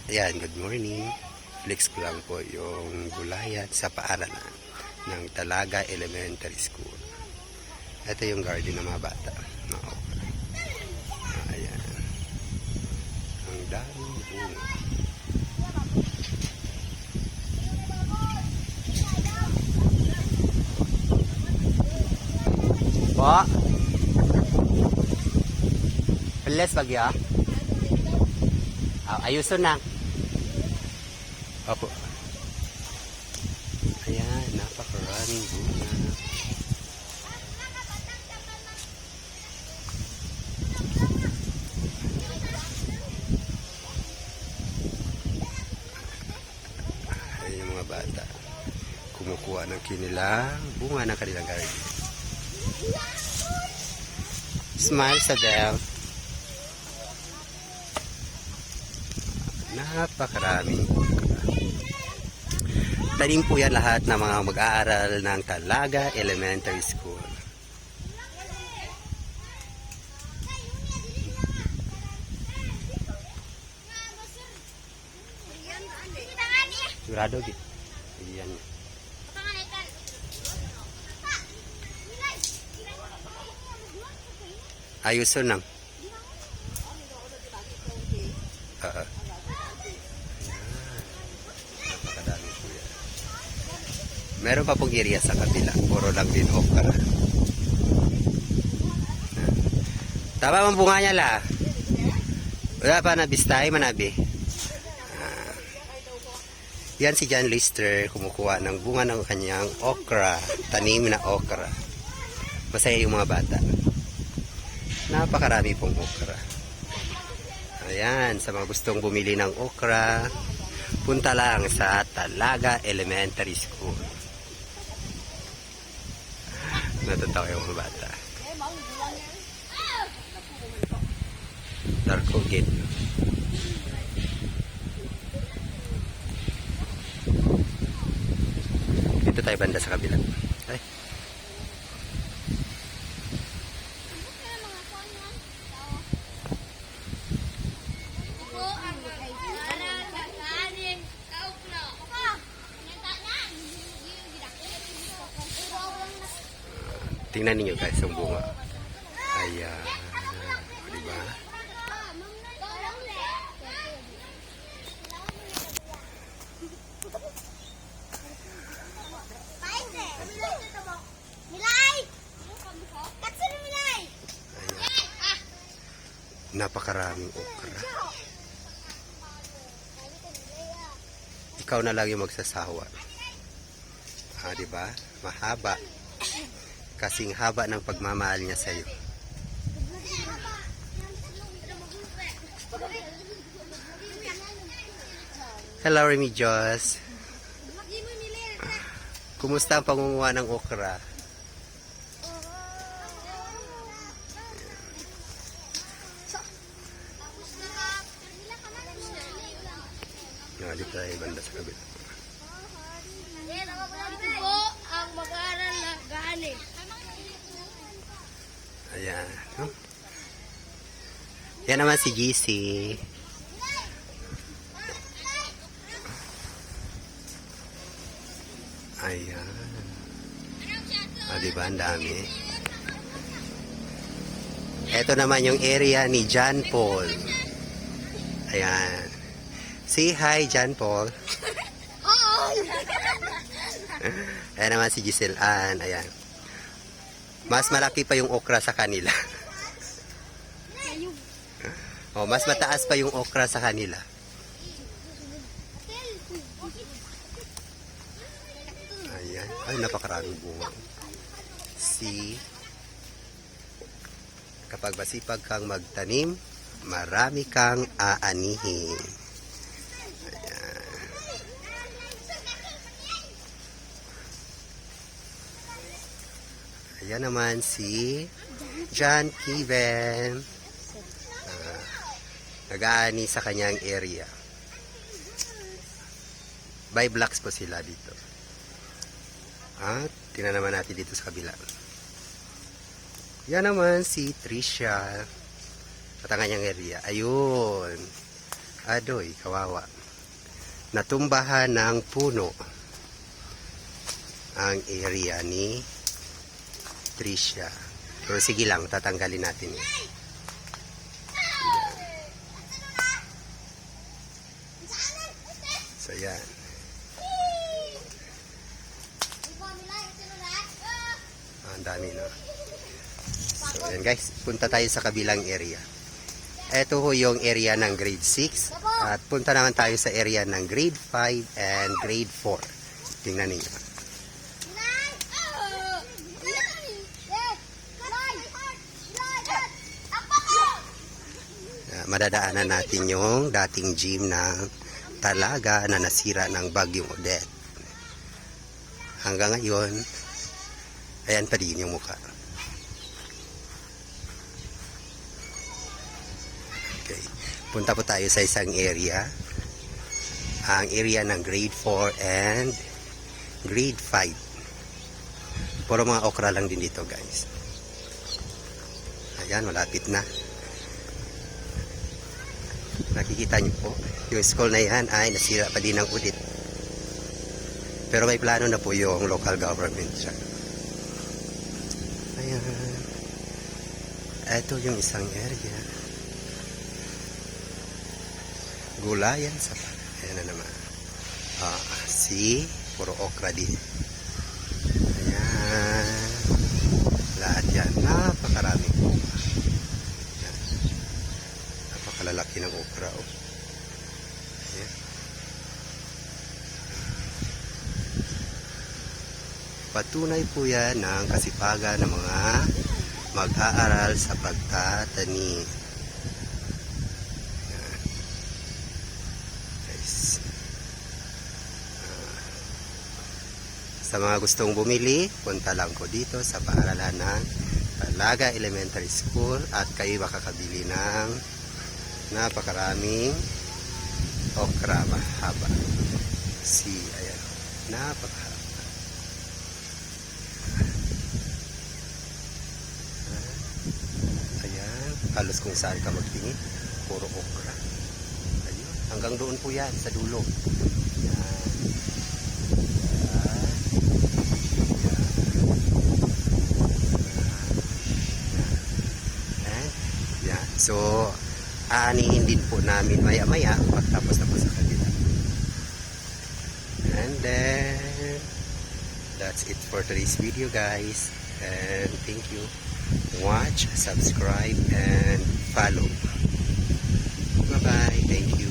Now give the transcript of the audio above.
Ayan, good morning. Flex ko lang po yung gulayan sa paaralan ng Talaga Elementary School. Ito yung garden ng mga bata. Ayan. Ang daming bunga. Po? Peles bagya? Ayusin na. Opo. Ayan, napakaraming bunga. Ayan yung mga bata. Kumukuha ng kinilang bunga ng kanilang garden. Smile sa them. Napakaraming tanim po yan lahat ng mga mag-aaral ng Talaga Elementary School. Sigurado gitu. Ayan. Ayusin lang. Napakadami po yan. Meron pa pong area sa kabila. Puro lang din okra. Tama ang bunga niya la. Wala pa nabistay manabi. Yan si John Lister kumukuha ng bunga ng kanyang okra. Tanim na okra. Masaya yung mga bata. Napakarami pong okra. Ayan, sa mga gustong bumili ng okra, punta lang sa Talaga Elementary School. Natatawa yung mga bata. Darko gate. Dito tayo banda sa kabila. Ay. Tingnan niyo guys yung bunga. Ayan. Diba? Napakaraming okra. Ikaw na lang yung magsasawa. Diba? Mahaba. Kasing haba ng pagmamahal niya sa iyo. Hello, Remy Joss. Kumusta ang pangunguha ng okra? Dito tayo banda sa kabila. Ito po ang mag-aaral na gani. Ayan. Yan naman si GC. Ayan. Diba ang dami? Ito naman yung area ni John Paul. Ayan. Say hi, John Paul. Ayan naman si Giselle Ann. Ayan. Mas malaki pa yung okra sa kanila. Mas mataas pa yung okra sa kanila. Ayan. Ay, napakaraming bunga. Kapag masipag kang magtanim, marami kang aanihin. Ayan naman si John Kiven. Nag-aani sa kanyang area. By blocks po sila dito. At tingnan naman natin dito sa kabila. Yan naman si Tricia. At ang kanyang area. Ayun. Adoy, kawawa. Natumbahan ng puno ang area ni Tricia. Pero sige lang, tatanggalin natin yan. So yan. Ang dami na. So yan guys, punta tayo sa kabilang area. Ito ho yung area ng grade 6 at punta naman tayo sa area ng grade 5 and grade 4. Tingnan ninyo. Madadaanan natin yung dating gym ng Talaga na nasira ng Bagyong Odette. Hanggang ngayon, ayan pa din yung mukha. Okay. Punta po tayo sa isang area. Ang area ng grade 4 and grade 5. Puro mga okra lang din dito guys. Ayan, malapit na. Nakikita niyo po, yung school na yan ay nasira pa din ng audit. Pero may plano na po yung local government siya. Ayan. Ito yung isang area. Gulayan sa... Ayan na naman. Puro okra din. Ayan. Lahat yan. Napakaraming okra. Ayan. Napakalalaki ng okra. Oh. Ayan. Patunay po yan ng kasipagan ng mga mag-aaral sa pagtatanim. Ayan. Guys. Sa mga gustong bumili, punta lang po dito sa paaralan ng Talaga Elementary School at kayo makakabili ng napakaraming okra mahaba. Ayan, napakahaba. Ayan, halos kung saan ka magtingin, puro okra. Ayun, hanggang doon po yan, sa dulo. Ayan. So, aanihin din po namin maya-maya pagtapos na po sa kanila. And then, that's it for today's video guys. And thank you. Watch, subscribe, and follow. Bye-bye. Thank you.